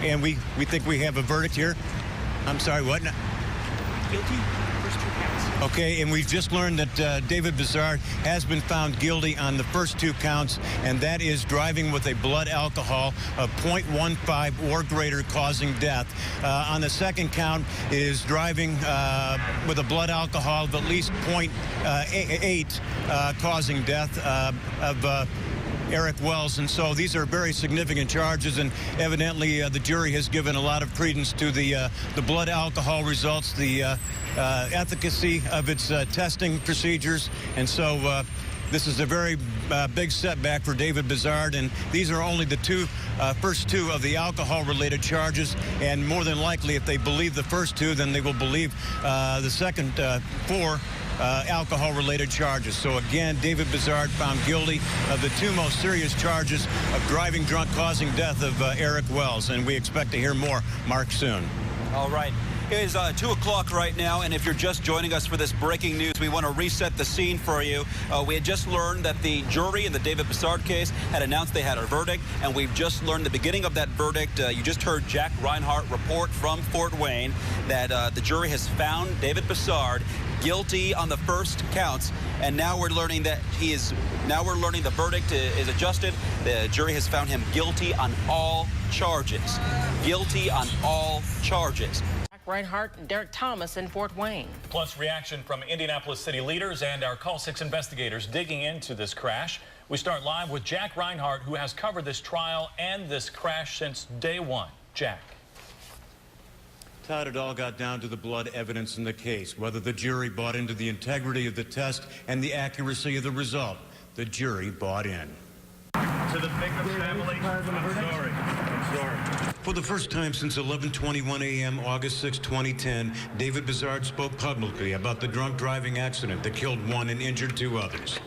And we think we have a verdict here? I'm sorry, what? Guilty. First 2 counts. Okay, and we've just learned that David Bisard has been found guilty on the first 2 counts, and that is driving with a blood alcohol of 0.15 or greater, causing death. On the second count is driving with a blood alcohol of at least 0.8, causing death of Eric Wells. And so these are very significant charges, and evidently the jury has given a lot of credence to the blood alcohol results, the efficacy of its testing procedures. And so this is a very big setback for David Bisard, and these are only the first two of the alcohol-related charges, and more than likely, if they believe the first 2, then they will believe the second 4 alcohol-related charges. So again, David Bisard found guilty of the 2 most serious charges of driving drunk causing death of Eric Wells, and we expect to hear more, Mark, soon. All right. It is 2 o'clock right now, and if you're just joining us for this breaking news, we want to reset the scene for you. We had just learned that the jury in the David Bisard case had announced they had a verdict, and we've just learned the beginning of that verdict. You just heard Jack Reinhart report from Fort Wayne that the jury has found David Bisard guilty on the first counts, and now we're learning that the verdict is adjusted. The jury has found him guilty on all charges. Guilty on all charges. Reinhart and Derek Thomas in Fort Wayne. Plus reaction from Indianapolis city leaders and our Call 6 investigators digging into this crash. We start live with Jack Reinhart, who has covered this trial and this crash since day 1. Jack. Todd, it all got down to the blood evidence in the case, whether the jury bought into the integrity of the test and the accuracy of the result. The jury bought in. To the victim's family, I'm sorry. I'm sorry. For the first time since 11:21 a.m. August 6, 2010, David Bisard spoke publicly about the drunk driving accident that killed 1 and injured 2 others.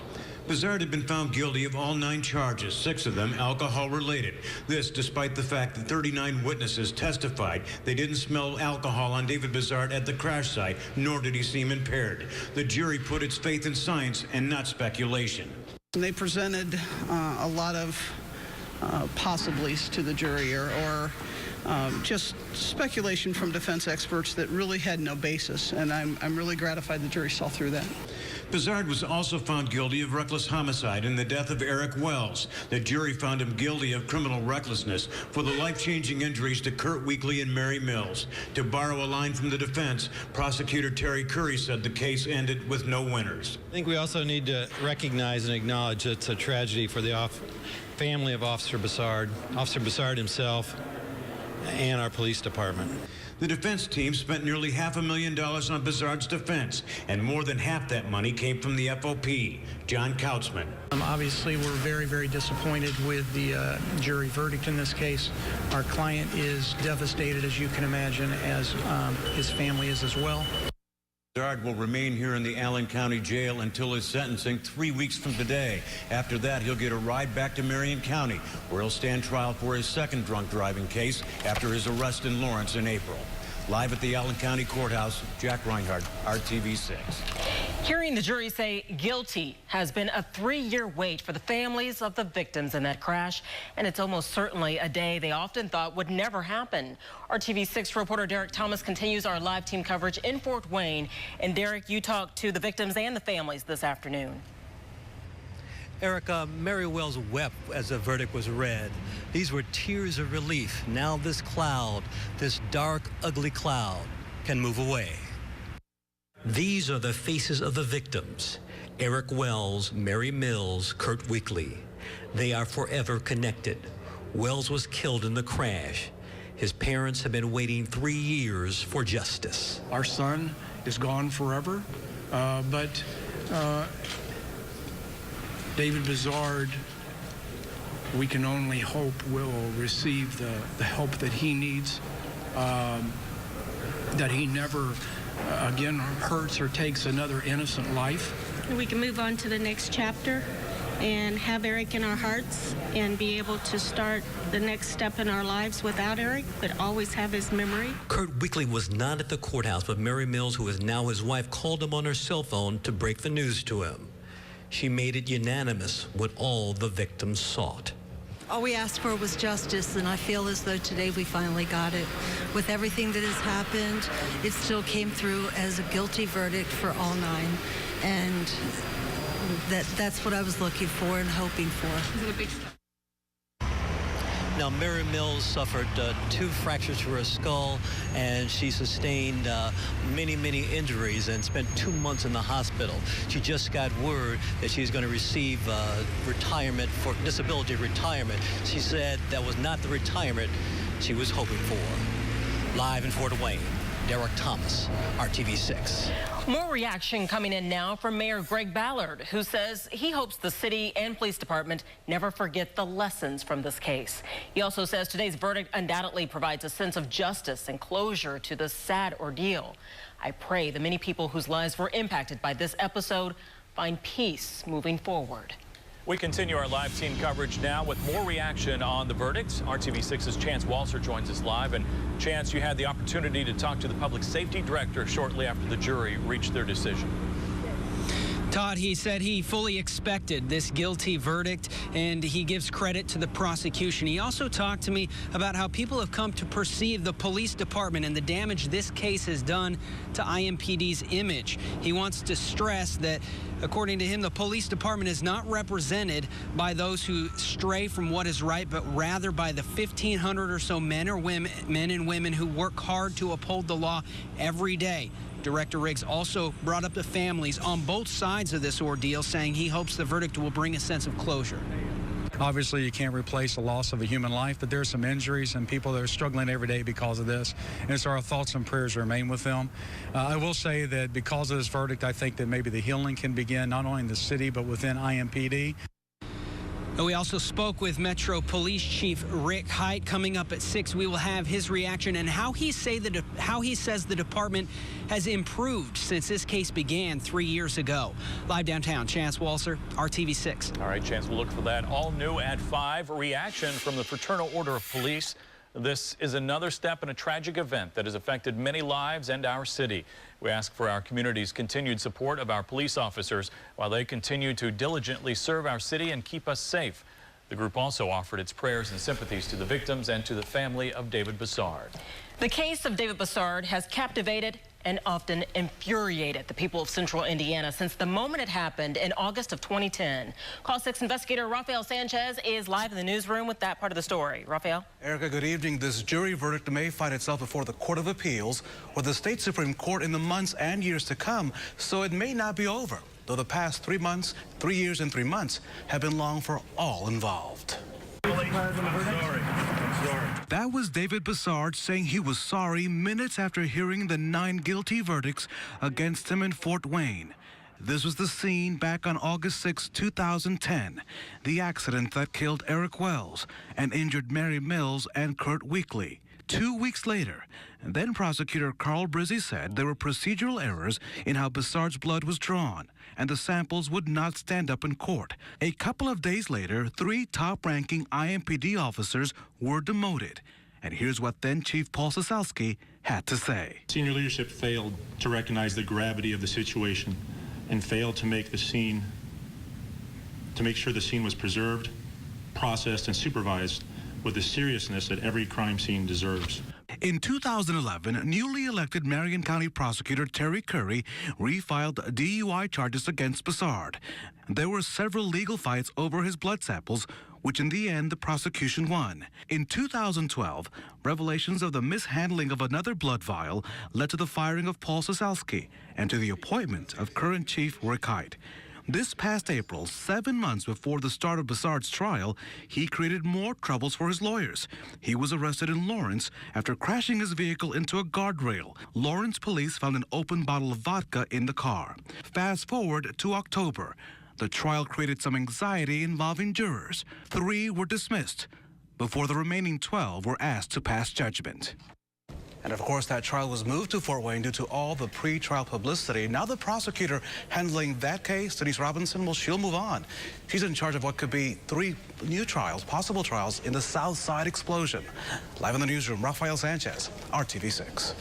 Bisard had been found guilty of all 9 charges, 6 of them alcohol-related. This despite the fact that 39 witnesses testified they didn't smell alcohol on David Bisard at the crash site, nor did he seem impaired. The jury put its faith in science and not speculation. They presented a lot of possibilities to the jury or just speculation from defense experts that really had no basis, and I'm really gratified the jury saw through that. Bisard was also found guilty of reckless homicide in the death of Eric Wells. The jury found him guilty of criminal recklessness for the life-changing injuries to Kurt Weekly and Mary Mills. To borrow a line from the defense, prosecutor Terry Curry said the case ended with no winners. I think we also need to recognize and acknowledge it's a tragedy for the family of Officer Bisard himself, and our police department. The defense team spent nearly $500,000 on Bisard's defense, and more than half that money came from the FOP. John Kautzman. Obviously, we're very, very disappointed with the jury verdict in this case. Our client is devastated, as you can imagine, as his family is as well. Bisard will remain here in the Allen County Jail until his sentencing 3 weeks from today. After that, he'll get a ride back to Marion County, where he'll stand trial for his second drunk driving case after his arrest in Lawrence in April. Live at the Allen County Courthouse, Jack Reinhart, RTV6. Hearing the jury say guilty has been a 3-year wait for the families of the victims in that crash, and it's almost certainly a day they often thought would never happen. RTV6 reporter Derek Thomas continues our live team coverage in Fort Wayne. And Derek, you talked to the victims and the families this afternoon. Erica, Mary Wells wept as the verdict was read. These were tears of relief. Now this cloud, this dark, ugly cloud, can move away. These are the faces of the victims. Eric Wells, Mary Mills, Kurt Weekly. They are forever connected. Wells was killed in the crash. His parents have been waiting 3 years for justice. Our son is gone forever, but David Bisard, we can only hope will receive the help that he needs, that he never again hurts or takes another innocent life. We can move on to the next chapter and have Eric in our hearts and be able to start the next step in our lives without Eric, but always have his memory. Kurt Weekly was not at the courthouse, but Mary Mills, who is now his wife, called him on her cell phone to break the news to him. She made it unanimous what all the victims sought. All we asked for was justice, and I feel as though today we finally got it. With everything that has happened, it still came through as a guilty verdict for all 9, and that's what I was looking for and hoping for. Is it a big step? Now, Mary Mills suffered 2 fractures to her skull, and she sustained many injuries and spent 2 months in the hospital. She just got word that she's going to receive retirement for disability retirement. She said that was not the retirement she was hoping for. Live in Fort Wayne, Derek Thomas, RTV6. More reaction coming in now from Mayor Greg Ballard, who says he hopes the city and police department never forget the lessons from this case. He also says today's verdict undoubtedly provides a sense of justice and closure to this sad ordeal. I pray the many people whose lives were impacted by this episode find peace moving forward. We continue our live scene coverage now with more reaction on the verdicts. RTV6's Chance Walser joins us live. And Chance, you had the opportunity to talk to the public safety director shortly after the jury reached their decision. Todd, he said he fully expected this guilty verdict, and he gives credit to the prosecution. He also talked to me about how people have come to perceive the police department and the damage this case has done to IMPD's image. He wants to stress that, according to him, the police department is not represented by those who stray from what is right, but rather by the 1,500 or so men and women who work hard to uphold the law every day. Director Riggs also brought up the families on both sides of this ordeal, saying he hopes the verdict will bring a sense of closure. Obviously, you can't replace the loss of a human life, but there are some injuries and people that are struggling every day because of this. And so our thoughts and prayers remain with them. I will say that because of this verdict, I think that maybe the healing can begin not only in the city, but within IMPD. We also spoke with Metro Police Chief Rick Height. Coming up at 6, we will have his reaction and how he says the department has improved since this case began 3 years ago. Live downtown, Chance Walser, RTV6. All right, Chance, we'll look for that. All new at 5. Reaction from the Fraternal Order of Police. This is another step in a tragic event that has affected many lives and our city. We ask for our community's continued support of our police officers while they continue to diligently serve our city and keep us safe. The group also offered its prayers and sympathies to the victims and to the family of David Bisard. The case of David Bisard has captivated and often infuriated the people of Central Indiana since the moment it happened in August of 2010. Call 6 investigator Rafael Sanchez is live in the newsroom with that part of the story. Rafael? Erica, good evening. This jury verdict may find itself before the Court of Appeals or the state Supreme Court in the months and years to come, so it may not be over, though the past 3 years and 3 months have been long for all involved. I'm sorry. That was David Bisard saying he was sorry minutes after hearing the 9 guilty verdicts against him in Fort Wayne. This was the scene back on August 6, 2010, the accident that killed Eric Wells and injured Mary Mills and Kurt Weekly. 2 weeks later, then prosecutor Carl Brizzi said there were procedural errors in how Bisard's blood was drawn, and the samples would not stand up in court. A couple of days later, 3 top-ranking IMPD officers were demoted. And here's what then Chief Paul Sosalski had to say. Senior leadership failed to recognize the gravity of the situation and failed to make sure the scene was preserved, processed, and supervised with the seriousness that every crime scene deserves. In 2011, newly elected Marion County Prosecutor Terry Curry refiled DUI charges against Bisard. There were several legal fights over his blood samples, which in the end the prosecution won. In 2012, revelations of the mishandling of another blood vial led to the firing of Paul Sosalski and to the appointment of current Chief Rick Height. This past April, 7 months before the start of Bisard's trial, he created more troubles for his lawyers. He was arrested in Lawrence after crashing his vehicle into a guardrail. Lawrence police found an open bottle of vodka in the car. Fast forward to October. The trial created some anxiety involving jurors. 3 were dismissed before the remaining 12 were asked to pass judgment. And of course, that trial was moved to Fort Wayne due to all the pre-trial publicity. Now the prosecutor handling that case, Denise Robinson, well, she'll move on. She's in charge of what could be 3 new trials, possible trials, in the South Side explosion. Live in the newsroom, Rafael Sanchez, RTV6.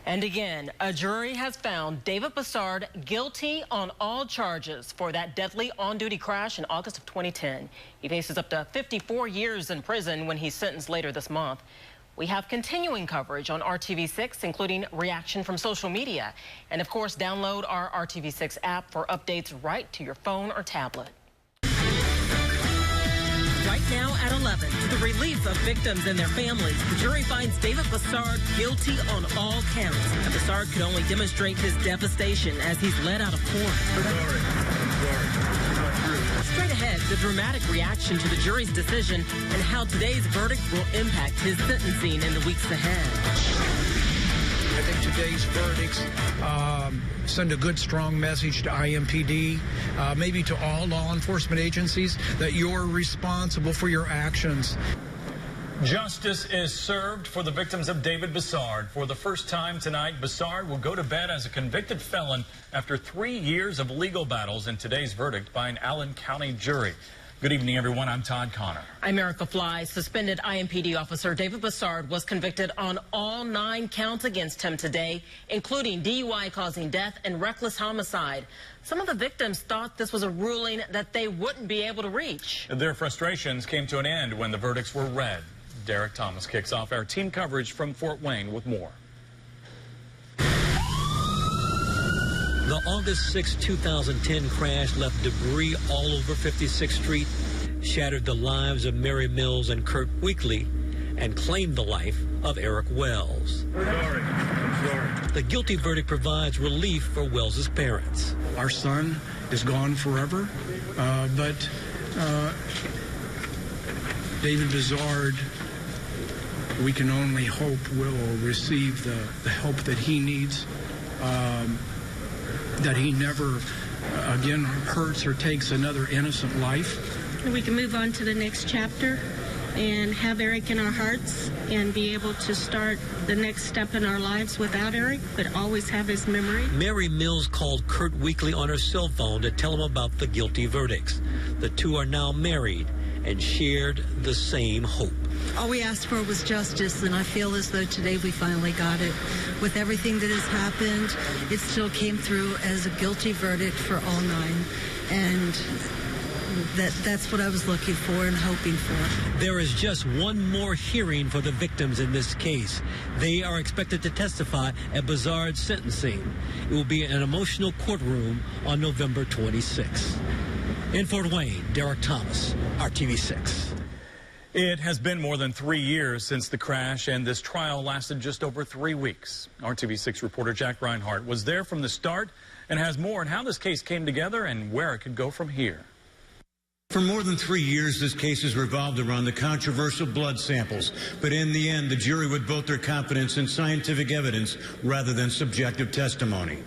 And again, a jury has found David Bisard guilty on all charges for that deadly on-duty crash in August of 2010. He faces up to 54 years in prison when he's sentenced later this month. We have continuing coverage on RTV6, including reaction from social media. And of course, download our RTV6 app for updates right to your phone or tablet. Right now at 11, to the relief of victims and their families, the jury finds David Bisard guilty on all counts. And Bisard could only demonstrate his devastation as he's led out of court. Straight ahead, the dramatic reaction to the jury's decision and how today's verdict will impact his sentencing in the weeks ahead. I think today's verdicts send a good, strong message to IMPD, maybe to all law enforcement agencies, that you're responsible for your actions. Justice is served for the victims of David Bisard. For the first time tonight, Bisard will go to bed as a convicted felon after 3 years of legal battles in today's verdict by an Allen County jury. Good evening, everyone. I'm Todd Connor. I'm Erica Fly. Suspended IMPD officer David Bisard was convicted on all 9 counts against him today, including DUI causing death and reckless homicide. Some of the victims thought this was a ruling that they wouldn't be able to reach. Their frustrations came to an end when the verdicts were read. Derek Thomas kicks off our team coverage from Fort Wayne with more. The August 6, 2010 crash left debris all over 56th Street, shattered the lives of Mary Mills and Kurt Weekly, and claimed the life of Eric Wells. I'm sorry. The guilty verdict provides relief for Wells's parents. Our son is gone forever, but David Bisard, we can only hope will receive the help that he needs, that he never again hurts or takes another innocent life. We can move on to the next chapter and have Eric in our hearts and be able to start the next step in our lives without Eric, but always have his memory. Mary Mills called Kurt Weekly on her cell phone to tell him about the guilty verdicts. The two are now married and shared the same hope. All we asked for was justice, and I feel as though today we finally got it. With everything that has happened, it still came through as a guilty verdict for all 9. And that's what I was looking for and hoping for. There is just one more hearing for the victims in this case. They are expected to testify at Bisard's sentencing. It will be an emotional courtroom on November 26. In Fort Wayne, Derek Thomas, RTV6. It has been more than 3 years since the crash, and this trial lasted just over 3 weeks. RTV6 reporter Jack Reinhart was there from the start and has more on how this case came together and where it could go from here. For more than 3 years, this case has revolved around the controversial blood samples. But in the end, the jury would vote their confidence in scientific evidence rather than subjective testimony.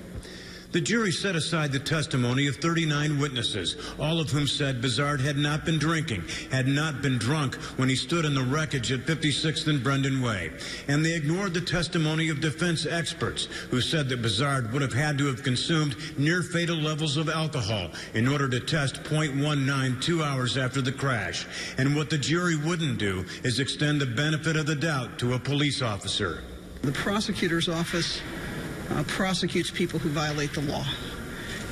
The jury set aside the testimony of 39 witnesses, all of whom said Bisard had not been drinking, had not been drunk when he stood in the wreckage at 56th and Brendan Way. And they ignored the testimony of defense experts who said that Bisard would have had to have consumed near-fatal levels of alcohol in order to test .19 2 hours after the crash. And what the jury wouldn't do is extend the benefit of the doubt to a police officer. The prosecutor's office prosecutes people who violate the law,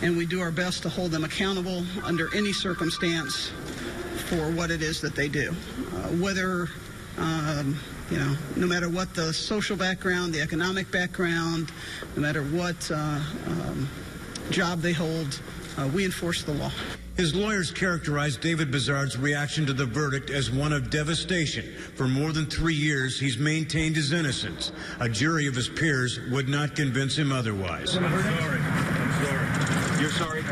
and we do our best to hold them accountable under any circumstance for what it is that they do, whether no matter what the social background, the economic background, no matter what job they hold, we enforce the law. His lawyers characterized David Bisard's reaction to the verdict as one of devastation. For more than 3 years, he's maintained his innocence. A jury of his peers would not convince him otherwise. I'm sorry. I'm sorry. You're sorry?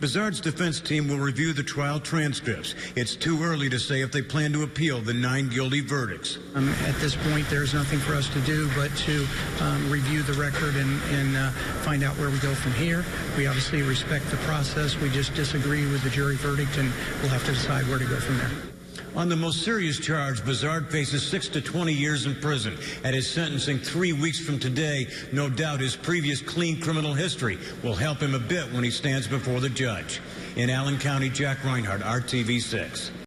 Bisard's defense team will review the trial transcripts. It's too early to say if they plan to appeal the 9 guilty verdicts. At this point, there's nothing for us to do but to review the record and find out where we go from here. We obviously respect the process. We just disagree with the jury verdict, and we'll have to decide where to go from there. On the most serious charge, Bisard faces 6 to 20 years in prison. At his sentencing 3 weeks from today, no doubt his previous clean criminal history will help him a bit when he stands before the judge. In Allen County, Jack Reinhart, RTV6.